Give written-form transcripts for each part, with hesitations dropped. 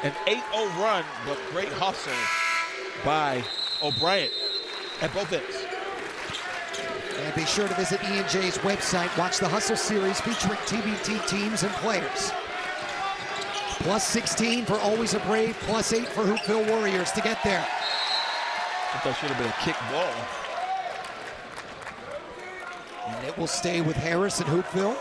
An 8-0 run, but great hustle by O'Brien at both ends. And be sure to visit E&J's website. Watch the Hustle series featuring TBT teams and players. Plus 16 for Always a Brave, plus 8 for Hoopville Warriors to get there. I thought it should have been a kick ball. And it will stay with Harris and Hoopville.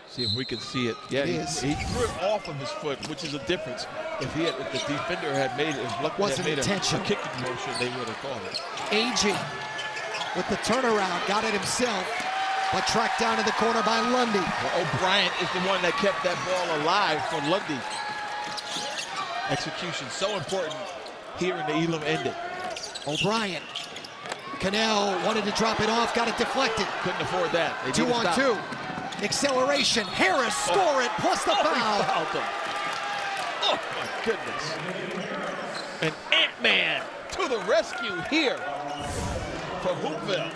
See if we can see it. Yeah, he threw it off of his foot, which is a difference. If the defender had made it, wasn't made a kicking motion, they would have called it. Agee with the turnaround, got it himself, but tracked down in the corner by Lundy. Well, O'Brien is the one that kept that ball alive for Lundy. Execution so important here in the Elam Ending. O'Brien. Cannell wanted to drop it off, got it deflected. Couldn't afford that. 2-on-2. Acceleration. Harris score it, plus the foul. Oh my goodness. And Ant-Man to the rescue here for Hoopville.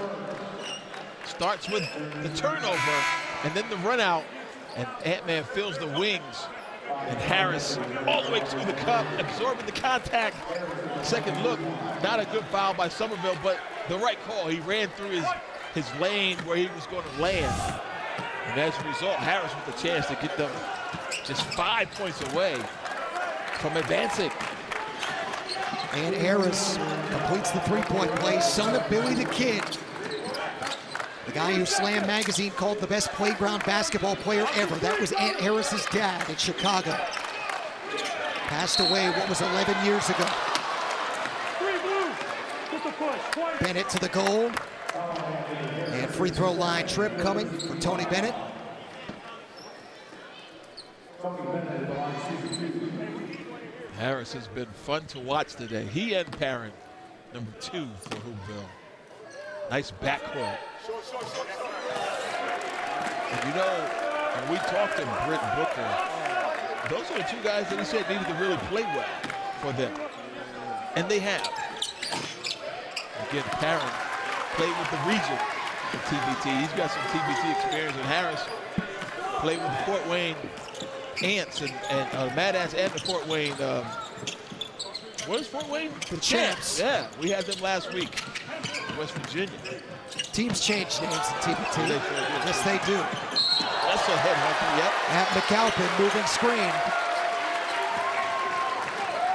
Starts with the turnover and then the run out, and Ant-Man fills the wings. And Harris all the way to the cup, absorbing the contact. Second look, not a good foul by Somerville, but the right call. He ran through his lane where he was going to land. And as a result, Harris with the chance to get them just 5 points away from advancing. And Harris completes the three-point play, son of Billy the Kid. The guy who Slam Magazine called the best playground basketball player ever. That was Ant Harris's dad in Chicago. Passed away, what was 11 years ago. Bennett to the goal. And free throw line trip coming for Tony Bennett. Harris has been fun to watch today. He and Perrin, number 2 for Hoopville. Nice backcourt. And you know, when we talked to Britt Booker, those are the 2 guys that he said needed to really play well for them. And they have. Again, Perrin played with the region of TBT. He's got some TBT experience. And Harris played with the Fort Wayne Ants and Mad Ants and the Fort Wayne, what is Fort Wayne? The Champs. Yeah, we had them last week in West Virginia. Teams change names in TBT. Yes, they do. Also headhunter, yep. At McAlpin, moving screen.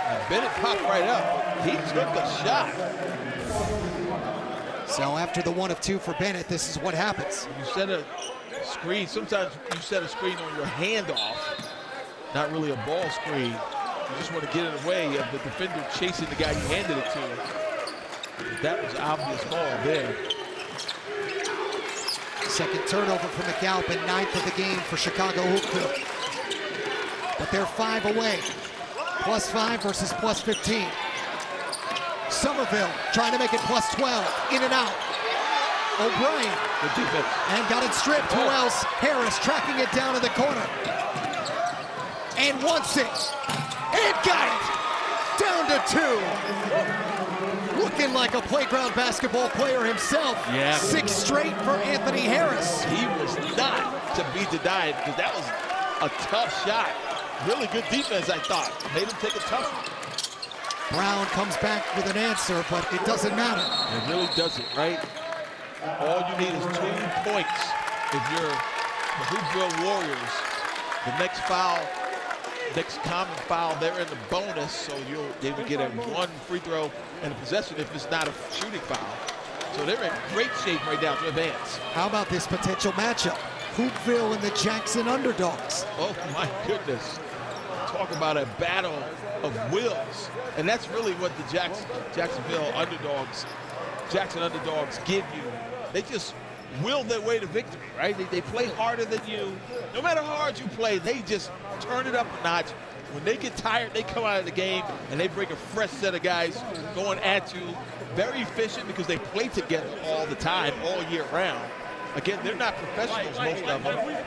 And Bennett popped right up. He took the shot. So after the 1 of 2 for Bennett, this is what happens. You set a screen. Sometimes you set a screen on your handoff, not really a ball screen. You just want to get it away of the defender chasing the guy you handed it to. That was an obvious call there. Second turnover for McAlpin, 9th of the game for Chicago Hoopville. But they're 5 away. Plus 5 versus plus 15. Somerville trying to make it plus 12. In and out. O'Brien. Good defense. And got it stripped. Who else? Harris tracking it down in the corner. And wants it. And got it. Down to 2. Looking like a playground basketball player himself. Yeah. 6 straight for Anthony Harris. He was not to be denied because that was a tough shot. Really good defense, I thought. Made him take a tough one. Brown comes back with an answer, but it doesn't matter. It really doesn't, right? All you need is 2 points if you're the Hoopville Warriors. The next foul, next common foul, they're in the bonus, so they would get a 1 free throw and a possession if it's not a shooting foul. So they're in great shape right now to advance. How about this potential matchup? Hoopville and the Jackson Underdogs. Oh my goodness. Talk about a battle of wills. And that's really what the Jackson Underdogs give you. They just will their way to victory, right? They play harder than you. No matter how hard you play, they just turn it up a notch. When they get tired, they come out of the game and they bring a fresh set of guys going at you. Very efficient because they play together all the time, all year round. Again, they're not professionals, most of them,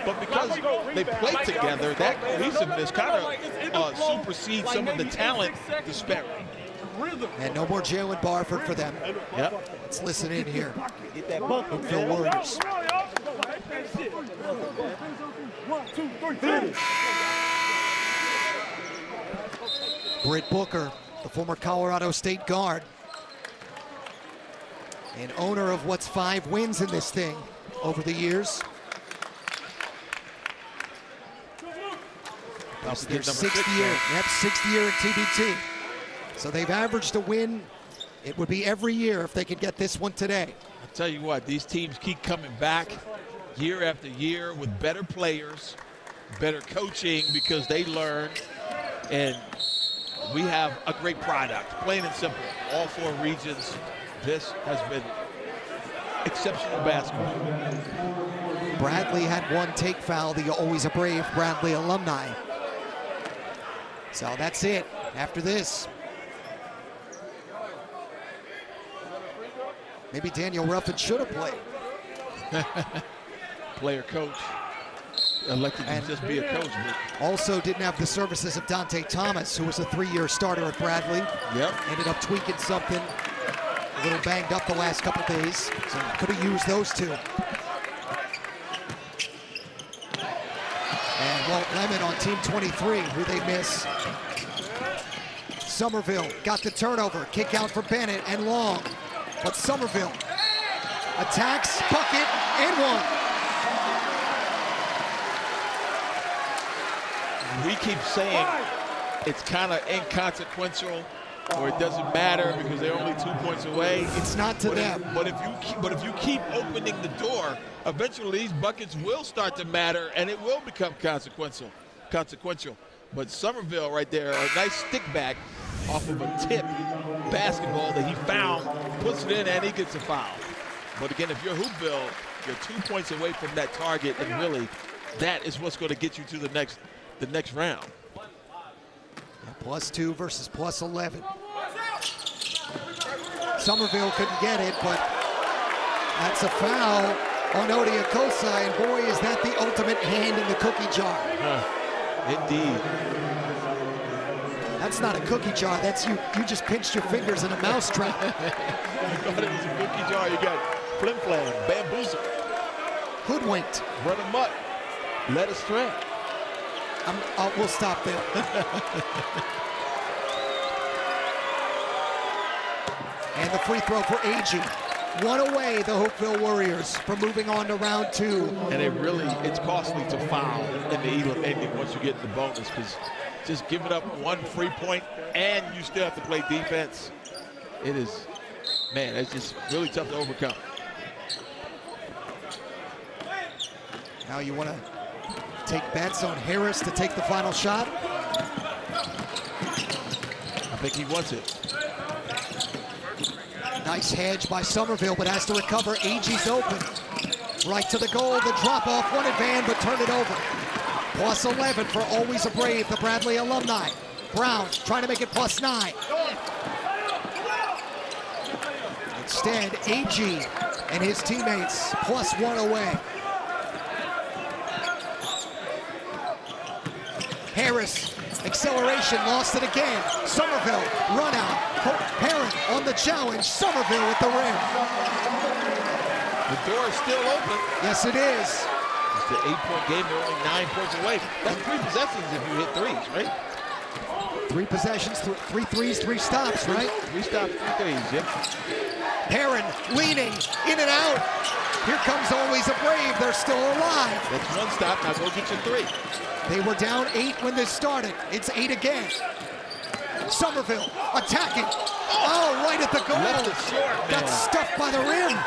but because they play together, that cohesiveness kind of supersedes some of the talent disparity. And no more Jalen Barford for them. Yep. Let's listen in here. Hoopville Warriors. 1, 2, 3. Britt Booker, the former Colorado State guard, and owner of what's 5 wins in this thing over the years. This is their 6th year. Yep, 6th year in TBT. So they've averaged a win. It would be every year if they could get this one today. I'll tell you what, these teams keep coming back year after year with better players, better coaching because they learn, and we have a great product, plain and simple. All 4 regions, this has been exceptional basketball. Bradley had 1 take foul, the always a brave Bradley alumni. So that's it after this. Maybe Daniel Ruffin should have played. Player coach, elected to just be a coach. But also didn't have the services of Dante Thomas, who was a 3-year starter at Bradley. Yep. Ended up tweaking something, a little banged up the last couple days, so could have used those 2. And Walt Lemon on team 23, who they miss. Somerville got the turnover, kick out for Bennett and Long. But Somerville attacks, bucket, and 1. We keep saying it's kind of inconsequential, or it doesn't matter because they're only 2 points away. It's not to them. But if you keep opening the door, eventually these buckets will start to matter, and it will become consequential. But Somerville right there, a nice stick back off of a tip basketball that he found, puts it in, and he gets a foul. But again, if you're Hoopville, you're 2 points away from that target, and really, that is what's going to get you to the next round. +2 versus +11. Somerville couldn't get it, but that's a foul on Odiakosa, and boy, is that the ultimate hand in the cookie jar. Indeed. That's not a cookie jar, that's you just pinched your fingers in a mousetrap. You thought it was a cookie jar, you got flim-flam, bamboozled. Hoodwinked. Run amok, led astray. We'll stop there. And the free throw for AG. 1 away, the Hoopville Warriors, from moving on to round 2. And it's costly to foul in the Elam Ending once you get the bonus, because just giving up 1 free point and you still have to play defense, it is, man, it's just really tough to overcome. Now you want to take bets on Harris to take the final shot? I think he wants it. Nice hedge by Somerville, but has to recover. AG's open. Right to the goal, the drop off, wanted Van, but turned it over. +11 for always a brave, the Bradley alumni. Brown trying to make it +9. Instead, AG and his teammates +1 away. Harris, acceleration, lost it again. Somerville, run out. Parent on the challenge. Somerville with the rim. The door is still open. Yes, it is. It's the 8-point game. They're only 9 points away. That's 3 possessions if you hit 3s, right? 3 possessions, 3 threes, 3 stops, right? 3 stops, 3 threes, yep. Perrin leaning, in and out. Here comes always a brave. They're still alive. That's 1 stop. Now go get your 3. They were down 8 when this started. It's 8 again. Somerville attacking. Oh, right at the goal. Left it short, man. Got stuffed by the rim.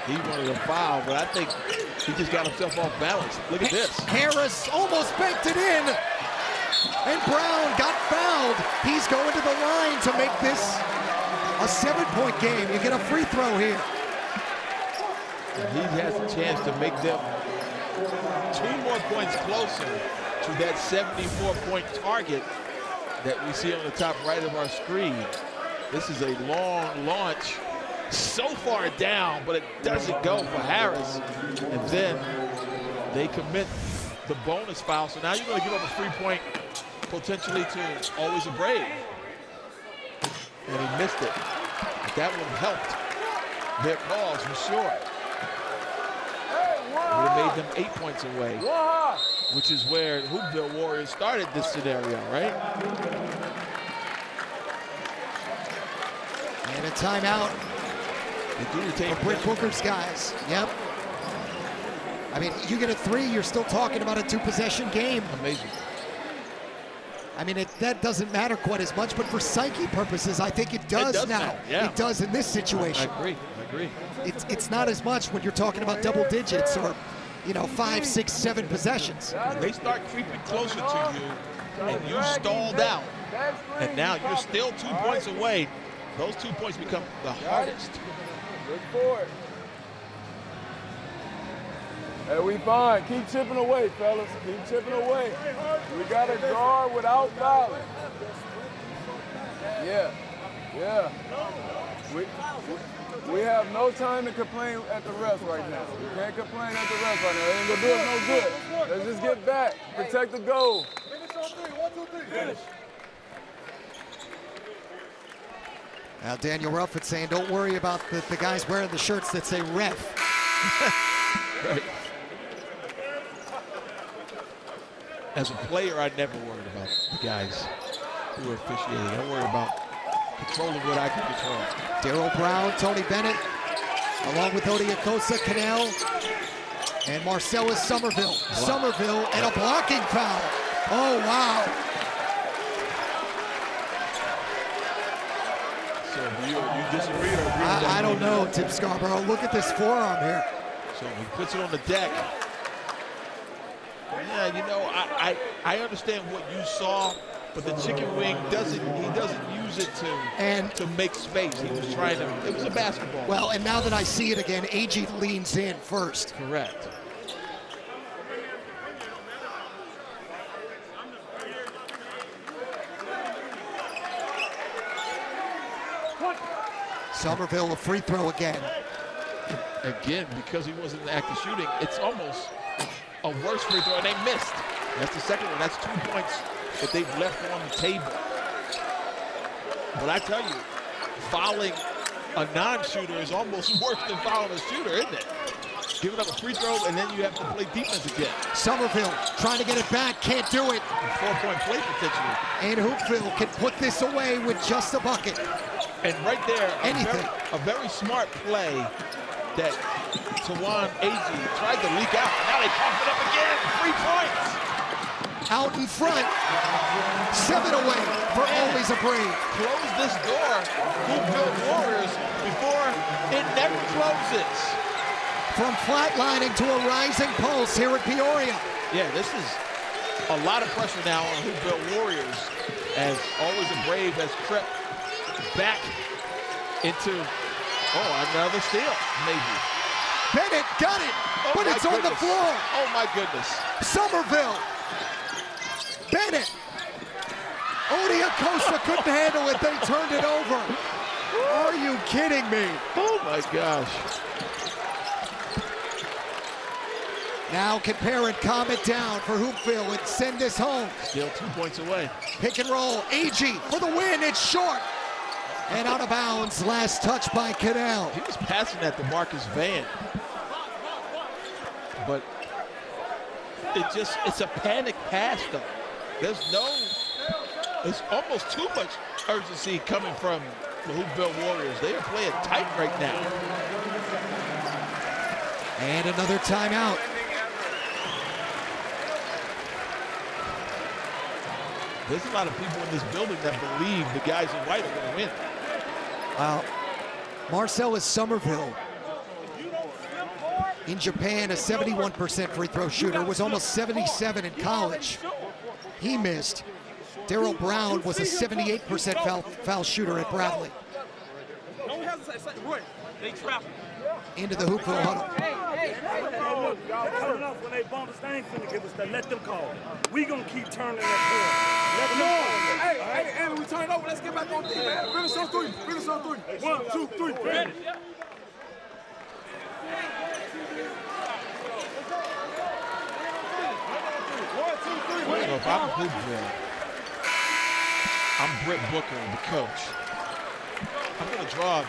He wanted a foul, but I think he just got himself off balance. Look at this. Harris almost banked it in. And Brown got fouled. He's going to the line to make this a 7-point game. You get a free throw here. And he has a chance to make them 2 more points closer to that 74-point target that we see on the top right of our screen. This is a long launch, so far down, but it doesn't go for Harris. And then they commit the bonus foul. So now you're going to give up a free point potentially to always a brave. And he missed it. But that would have helped their cause for sure. gave them 8 points away, which is where the Hoopville Warriors started this scenario, right? And a timeout. They do retain for Britt Booker's guys. Yep. I mean, you get a 3, you're still talking about a 2-possession game. Amazing. I mean, that doesn't matter quite as much, but for psyche purposes, I think it does now. Yeah. It does in this situation. I agree. It's not as much when you're talking about double digits or, you know, 5, 6, 7 possessions. They start creeping closer to you, and you stalled out, and now you're still 2 points away. Those 2 points become the hardest. Good for it. Hey, we fine. Keep chipping away, fellas. Keep chipping away. We got a guard without fouling. Yeah. We have no time to complain at the refs right now. We can't complain at the refs right now. It ain't gonna do us no good. Let's just get back. Protect the goal. Finish on 3. 1, 2, 3. Finish. Now, Daniel Rufford saying, don't worry about the guys wearing the shirts that say ref. Right. As a player, I never worried about the guys who are officiating. I worry about controlling what I can control. Daryl Brown, Tony Bennett, along with Odiakosa, Cannell, and Marcellus Somerville. Wow. Somerville and a blocking foul. Oh, wow. So do you disagree or agree? I don't know, Tim Scarborough. Look at this forearm here. So he puts it on the deck. Yeah, you know, I understand what you saw, but the chicken wing doesn't use it to make space. He was trying to, it was a basketball. Well, and now that I see it again, AG leans in first. Correct. Somerville, a free throw again. Again, because he wasn't in the act of shooting, it's almost a worse free throw, and they missed. That's the second one. That's 2 points that they've left on the table. But I tell you, fouling a non-shooter is almost worse than fouling a shooter, isn't it? Giving up a free throw, and then you have to play defense again. Somerville trying to get it back, can't do it. 4-point play potentially. And Hoopville can put this away with just a bucket. And right there, anything. A very smart play that Tawan Agee tried to leak out. Now they cough it up again. 3 points. Out in front. 7 away for always a break. Close this door, Hoopville Warriors, before it never closes. From flatlining to a rising pulse here at Peoria. Yeah, this is a lot of pressure now on Hoopville Warriors as Always a Brave has crept back into, another steal, maybe. Bennett got it, but it's on the floor. Oh my goodness. Somerville. Bennett. Odiakosa couldn't handle it, they turned it over. Are you kidding me? Oh my gosh. Now can Parent calm it down for Hoopville and send this home. Still 2 points away. Pick and roll, Agee for the win, it's short. And out of bounds, last touch by Cannell. He was passing that to Marcus Van. But it's a panic pass though. There's almost too much urgency coming from the Hoopville Warriors. They are playing tight right now. And another timeout. There's a lot of people in this building that believe the guys in white are going to win. Wow. Marcellus Somerville, in Japan, a 71% free throw shooter, was almost 77 in college. He missed. Daryl Brown was a 78% foul shooter at Bradley. Into the Hoopville huddle. When they bump us, they ain't finna give us that. Let them call. We gonna keep turning that corner. Let them Hey, we turn it over. Let's get back on D, man. Finish on 3. Finish on 3. 1, 2, 3. Finish. So if I'm Hoopville, I'm Britt Booker, the coach. I'm going to draw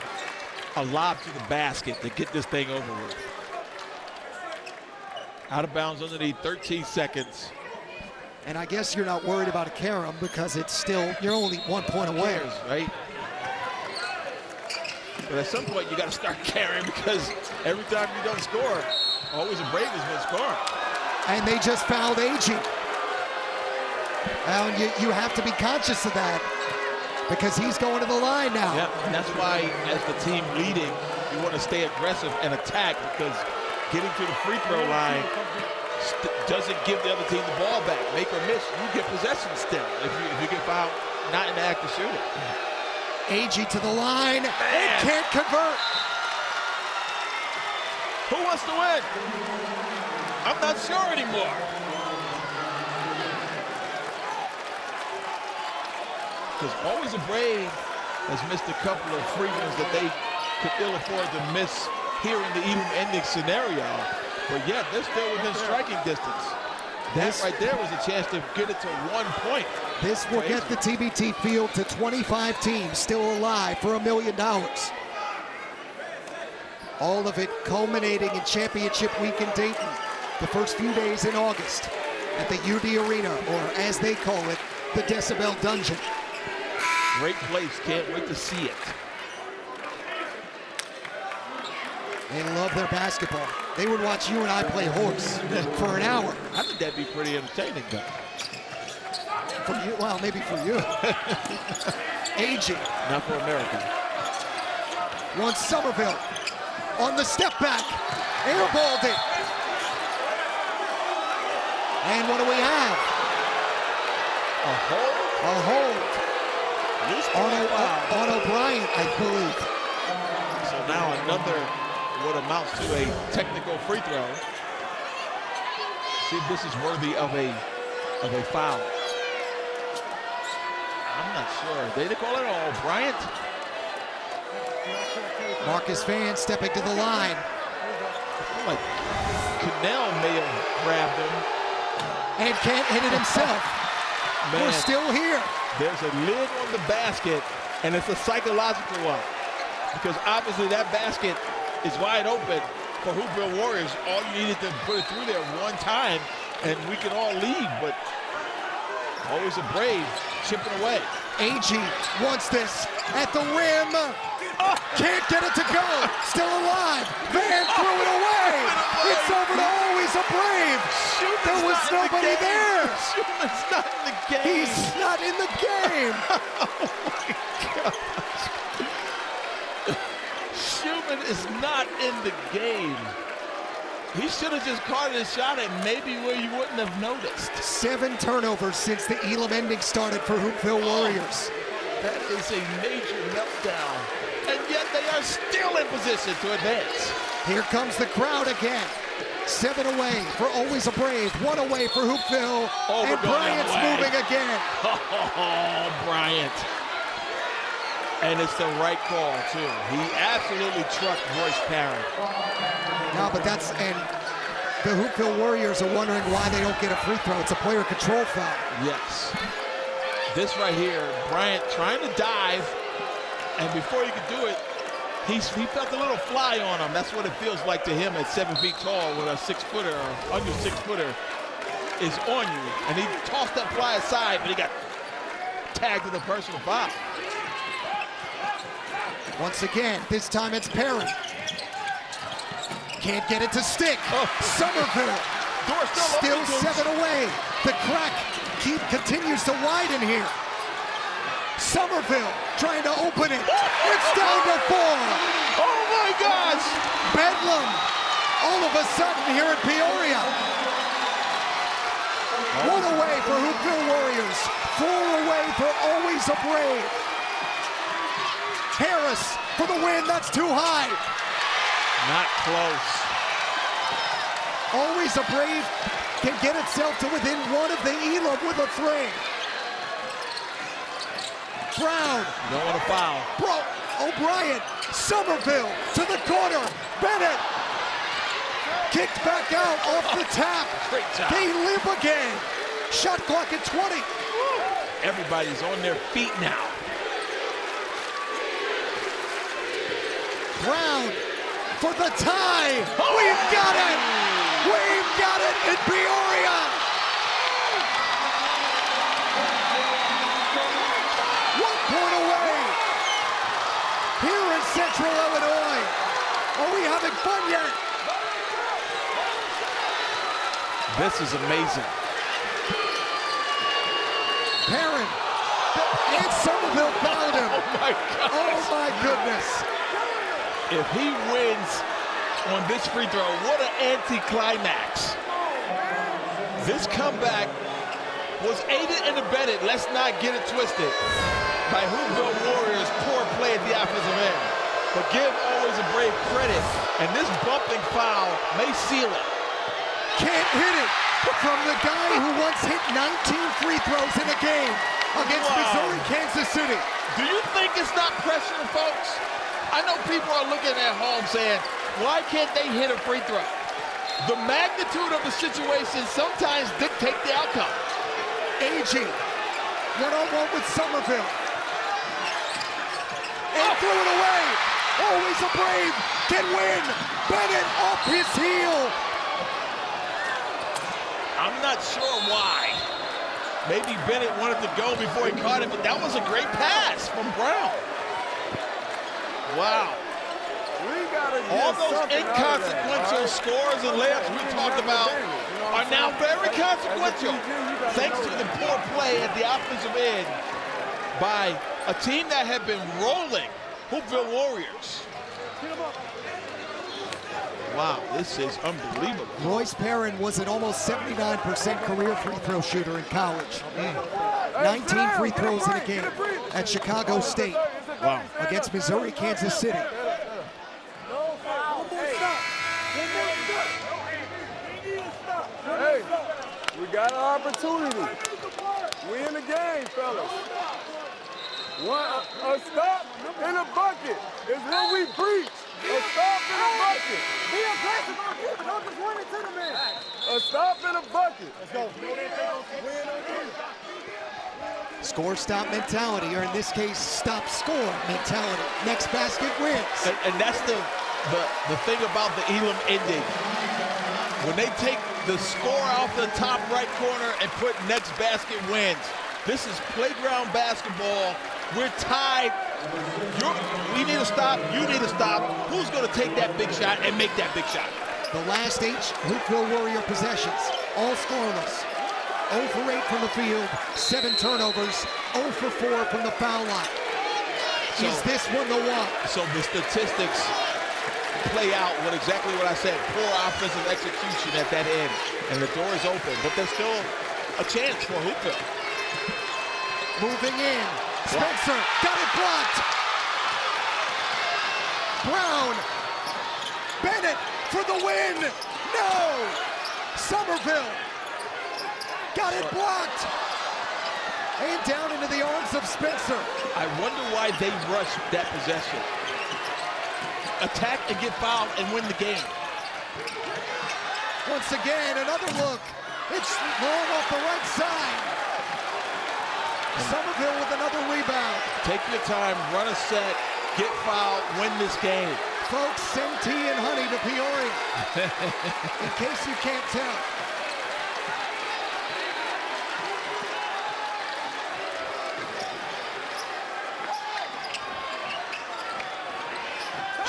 a lob to the basket to get this thing over with. Out of bounds underneath, 13 seconds. And I guess you're not worried about a carom because it's still, you're only 1 point away. Right? But at some point, you got to start carrying because every time you don't score, always a Brave has been scoring. And they just fouled Agee. And you have to be conscious of that because he's going to the line now. Yeah, and that's why, as the team leading, you want to stay aggressive and attack because getting to the free throw line doesn't give the other team the ball back. Make or miss, you get possession still if you get fouled not in the act of shooting. Agee to the line and can't convert. Who wants to win? I'm not sure anymore. Because Always a Brave has missed a couple of free ones that they could ill afford to miss here in the Elam Ending scenario. But yeah, they're still within striking distance. That right there was a chance to get it to 1 point. This will get the TBT field to 25 teams still alive for $1 million. All of it culminating in championship week in Dayton, the first few days in August at the UD Arena, or as they call it, the Decibel Dungeon. Great place, can't wait to see it. They love their basketball. They would watch you and I play horse for an hour. I think that'd be pretty entertaining, though. For you, well, maybe for you. Agee. Not for America. Wants Somerville on the step back. Airballed it. And what do we have? A hold? A hold. On O'Brien, I believe. So now another, what amounts to a technical free throw. See if this is worthy of a foul. I'm not sure. They call it O'Brien. Marcus Van stepping to the line. I feel like Cannell may have grabbed him. And can't hit it himself. Man, we're still here. There's a lid on the basket, and it's a psychological one. Because obviously that basket is wide open for Hoopville Warriors. All you needed to put it through there one time, and we can all leave, but Always a Brave chipping away. Agee wants this at the rim. Can't get it to go. Still alive. Van threw it away. It's over to Always a Brave. There was nobody there. Schuman's not in the game. He's not in the game. Oh my gosh. Schumann is not in the game. He should have just caught his shot at maybe where you wouldn't have noticed. 7 turnovers since the Elam Ending started for Hoopville Warriors. That is a major meltdown. And yet they are still in position to advance. Here comes the crowd again. 7 away for Always a Brave. 1 away for Hoopville. And Bryant's moving again. Oh, Bryant. And it's the right call, too. He absolutely trucked Royce Parent. No, but that's, and the Hoopville Warriors are wondering why they don't get a free throw. It's a player control foul. Yes. This right here, Bryant trying to dive, and before he could do it, he felt a little fly on him. That's what it feels like to him at 7 feet tall when a 6-footer or under 6-footer is on you. And he tossed that fly aside, but he got tagged with a personal foul. Once again, this time it's Parent. Can't get it to stick. Somerville still 7 away. The crack continues to widen here. Somerville trying to open it. It's down to 4. Oh my gosh! Bedlam all of a sudden here at Peoria. 1 away for Hoopville Warriors. 4 away for Always a Brave. Harris for the win. That's too high. Not close. Always a Brave can get itself to within 1 of the Elam with a 3. Brown. You don't want to foul. O'Brien. Somerville to the corner. Bennett. Kicked back out off the tap. Great job. They live again. Shot clock at 20. Everybody's on their feet now. Brown for the tie. We've got it. We've got it. done yet. This is amazing. Perrin. And Somerville fouled him. Oh my God. Oh my goodness. If he wins on this free throw, what an anticlimax. This comeback was aided and abetted, let's not get it twisted, by Hoopville Warriors' poor play at the offensive end. But give always a Brave credit, and this bumping foul may seal it. Can't hit it from the guy who once hit 19 free throws in a game against Missouri, Kansas City. Do you think it's not pressure, folks? I know people are looking at home saying, why can't they hit a free throw? The magnitude of the situation sometimes dictate the outcome. AG, one-on-one with Somerville. And threw it away. Always a Brave can win. Bennett off his heel. I'm not sure why. Maybe Bennett wanted to go before he caught it, but that was a great pass from Brown. Wow. All those inconsequential scores and layups we talked about are now very consequential, thanks to the poor play at the offensive end by a team that had been rolling, Hoopville Warriors. Wow, this is unbelievable. Royce Perrin was an almost 79% career free throw shooter in college. 19 free throws in a game at Chicago State. Wow. Against Missouri, Kansas City. Hey, we got an opportunity. We in the game, fellas. A stop in a bucket is what we preach. A stop in a bucket. Be aggressive on people. Don't just run into the man. A stop in a bucket. Let's go. Score, stop mentality, or in this case, stop, score mentality. Next basket wins. And that's the thing about the Elam Ending. When they take the score off the top right corner and put next basket wins. This is playground basketball. We're tied. We need to stop. You need to stop. Who's going to take that big shot and make that big shot? The last 8 Hoopville Warrior possessions, all scoreless. 0 for 8 from the field, 7 turnovers, 0 for 4 from the foul line. Is this one the one? So the statistics play out with exactly what I said. Poor offensive execution at that end, and the door is open, but there's still a chance for Hoopville. Moving in, Spencer got it blocked. Brown, Bennett for the win. No, Somerville got it blocked. And down into the arms of Spencer. I wonder why they rushed that possession. Attack and get fouled and win the game. Once again, another look. It's long off the right side. Somerville with another rebound. Take your time, run a set, get fouled, win this game. Folks, send tea and honey to Peoria. In case you can't tell.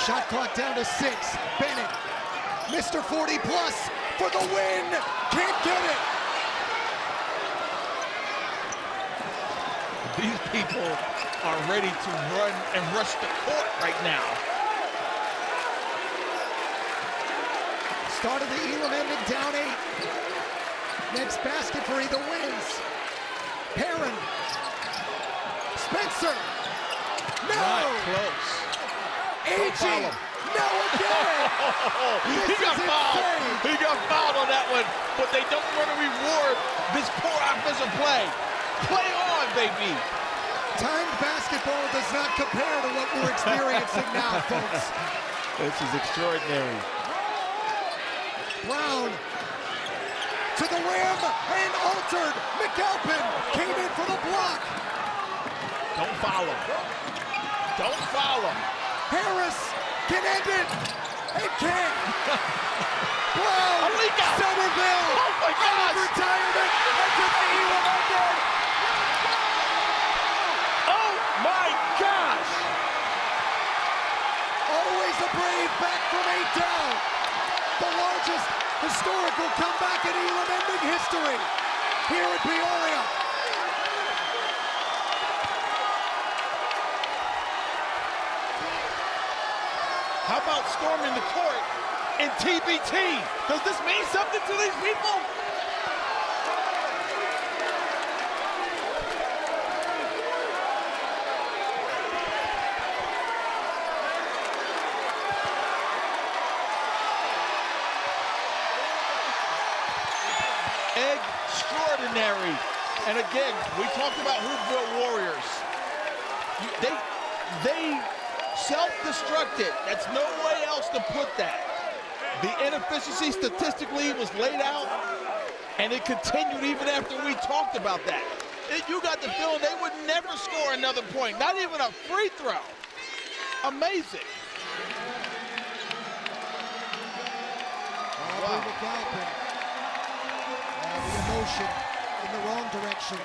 Shot clock down to 6. Bennett, Mr. 40 plus for the win. Can't get it. These people are ready to run and rush the court right now. Start of the Elam Ending down 8. Next basket for either wins. Perrin. Spencer. No. Not close. AG. No again. He got fouled. He got fouled on that one, but they don't want to reward this poor offensive play. Play on, baby. Timed basketball does not compare to what we're experiencing now, folks. This is extraordinary. Brown to the rim and altered. McAlpin came in for the block. Don't foul him. Don't foul him. Harris can end it. It can't. Brown. Somerville. Oh my gosh. Retirement after the Elam Ending. Oh my gosh. Always a Brave back from 8 down. The largest historical comeback in Elam Ending history here in Peoria. How about storming the court in TBT? Does this mean something to these people? Extraordinary. And again, we talked about Hoopville Warriors. They self-destructed. That's no way else to put that. The inefficiency statistically was laid out, and it continued even after we talked about that. You got the feeling they would never score another point, not even a free throw. Amazing. Wow. The emotion in the wrong direction.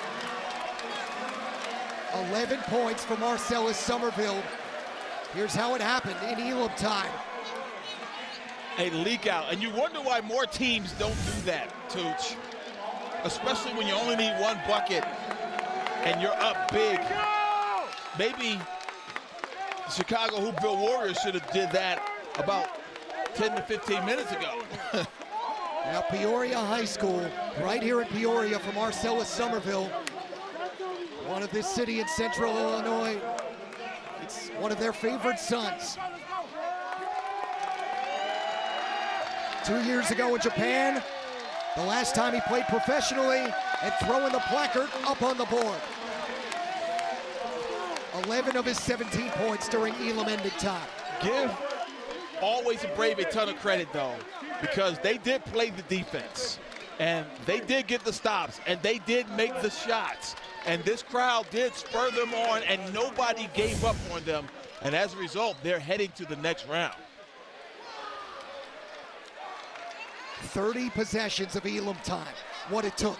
11 points for Marcellus Somerville. Here's how it happened in Elam time. A leak out, and you wonder why more teams don't do that, Tooch. Especially when you only need one bucket and you're up big. Maybe the Chicago Hoopville Warriors should have did that about 10 to 15 minutes ago. Now Peoria High School, right here in Peoria for Marcellus Somerville. One of this city in central Illinois. It's one of their favorite sons. 2 years ago in Japan, the last time he played professionally and throwing the placard up on the board. 11 of his 17 points during Elam Ending time. Give Always a Brave a ton of credit, though, because they did play the defense, and they did get the stops, and they did make the shots. And this crowd did spur them on, and nobody gave up on them. And as a result, they're heading to the next round. 30 possessions of Elam time, what it took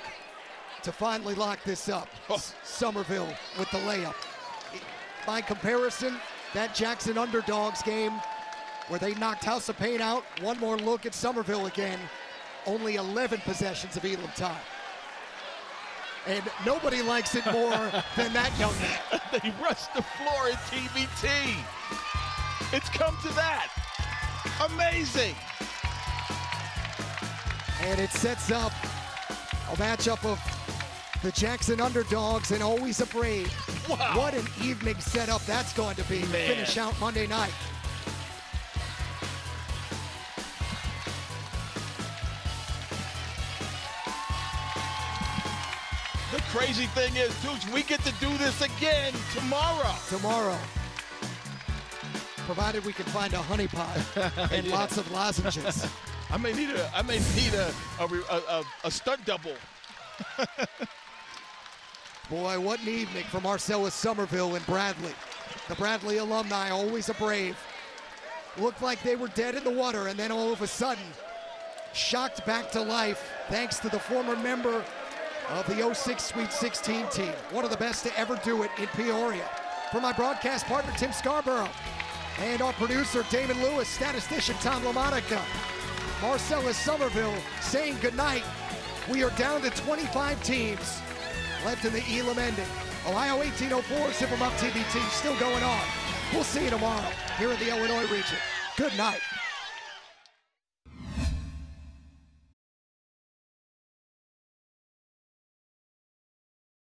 to finally lock this up. Somerville with the layup. By comparison, that Jackson Underdogs game where they knocked House of Pain out, one more look at Somerville again, only 11 possessions of Elam time. And nobody likes it more than that young man. They rushed the floor in TBT. It's come to that. Amazing. And it sets up a matchup of the Jackson Underdogs and Always a Brave. Wow. What an evening setup that's going to be to finish out Monday night. The crazy thing is, Tooch, we get to do this again tomorrow. Tomorrow. Provided we can find a honey pot and lots of lozenges. I may need a stunt double. Boy, what an evening for Marcellus Somerville and Bradley. The Bradley alumni, Always a Brave. Looked like they were dead in the water, and then all of a sudden, shocked back to life thanks to the former member of the 06 Sweet 16 team. One of the best to ever do it in Peoria. For my broadcast partner, Tim Scarborough, and our producer, Damon Lewis, statistician, Tom LaMonica, Marcellus Somerville saying goodnight. We are down to 25 teams left in the Elam Ending. Ohio 1804, Zip 'em Up TBT, still going on. We'll see you tomorrow here in the Illinois region. Good night.